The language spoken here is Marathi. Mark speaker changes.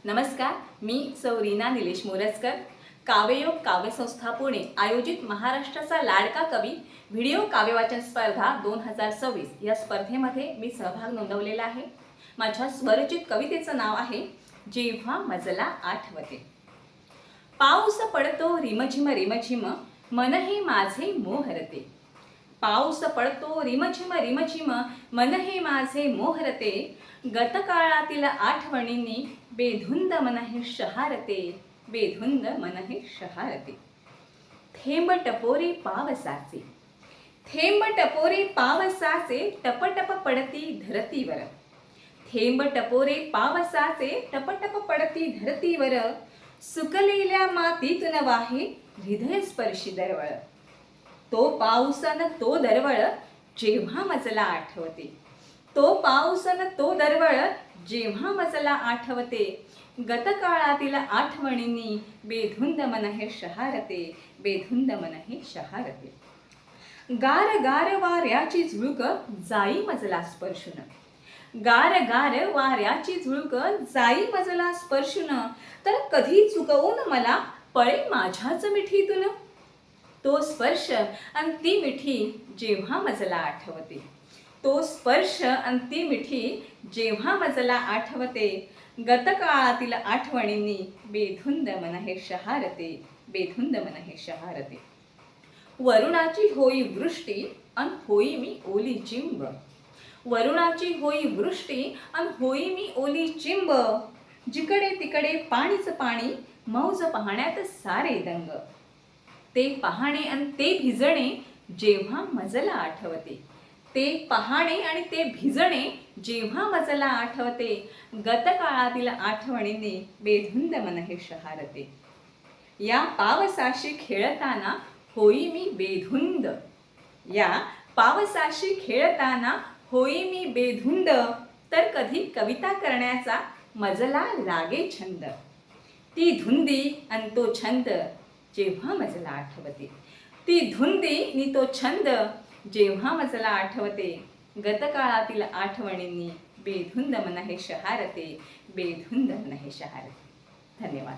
Speaker 1: नमस्कार, मी सौ रीना निलेश मोरजकर, काव्ययोग काव्यसंस्था पुणे आयोजित महाराष्ट्राचा लाडका कवी व्हिडिओ काव्यवाचन स्पर्धा 2026 या स्पर्धेमध्ये मी सहभाग नोंदवलेला आहे। माझ्या स्वरचित कवितेचं नाव आहे जेव्हा मजला आठवते। पाऊस पडतो रिमझिम रिमझिम, मन हे माझे मोहरते। पाऊस पडतो रिमझिम रिमझिम, मन हे माझे मोहरते। गतकाळातील आठवणींनी बेधुंद मन हे शहारते, बेधुंद मन हे शहारते। थेंब टपोरे पावसाचे, थेंब टपोरे पावसाचे, टपटप पडती धरतीवर। थेंब टपोरे पावसाचे, टपटप पडती धरतीवर। सुकलेल्या मातीतून वाहे हृदय स्पर्शी दरवळ। तो पाऊसन तो दरवळ, जेव्हा मजला आठवते। तो पाऊसन तो दरवळ, जेव्हा मजला आठवते। गतकाळातील आठवणींनी बेधुंद मन हे शहारते, बेधुंद मन हे शहारते। गार गार वाऱ्याची झुळूक जाई मजला स्पर्शून, गार गार वाऱ्याची झुळूक जाई मजला स्पर्शून। तर कधी चुकवून मला पळे माझ्याच मिठीतून। तो स्पर्श आणि ती मिठी जेव्हा मजला आठवते। तो स्पर्श आणि ती मिठी जेव्हा मजला आठवते। गतकाळातील आठवणींनी बेधुंद मन हे शहारते, बेधुंद मन हे शहारते। वरुणाची होई वृष्टी आणि होई मी ओली चिंब। वरुणाची होई वृष्टी आणि होई मी ओली चिंब। जिकडे तिकडे पाणीच पाणी, मौज पाहण्यात सारे दंग। ते पाहणे आणि ते भिजणे जेव्हा मजला आठवते। ते पाहणे आणि ते भिजणे जेव्हा मजला आठवते। गतकाळातील आठवणींनी बेधुंद मन हे शहारते। या पावसाशी खेळताना होई मी बेधुंद, या पावसाशी खेळताना होई मी बेधुंद। तर कधी कविता करण्याचा मजला लागे छंद। ती धुंदी आणि तो छंद जेव्हा मजला आठवते। ती धुंदी आणि तो छंद जेव्हा मजला आठवते। गतकाळातील आठवणींनी बेधुंद मन हे शहारते, बेधुंद मन हे शहारते। धन्यवाद।